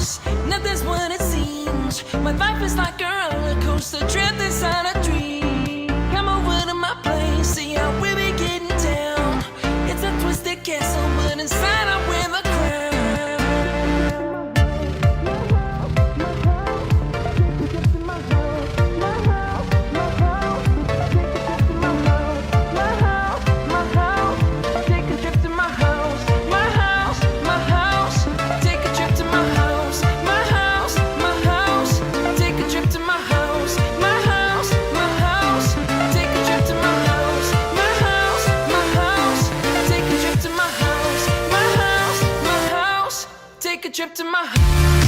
house. Nothing's what it seems. My life is like a roller coaster, trapped inside a dream. Come over to my place, see how we be getting down. It's a twisted castle, but inside I wear the crown. Take a trip to my house, my house, my house. Take a trip to my house, my house, my house. Take a trip to my house, my house, my house. Take a trip to my house, my house, my house. Take a trip to my house, my house, my house. Take a trip to my house.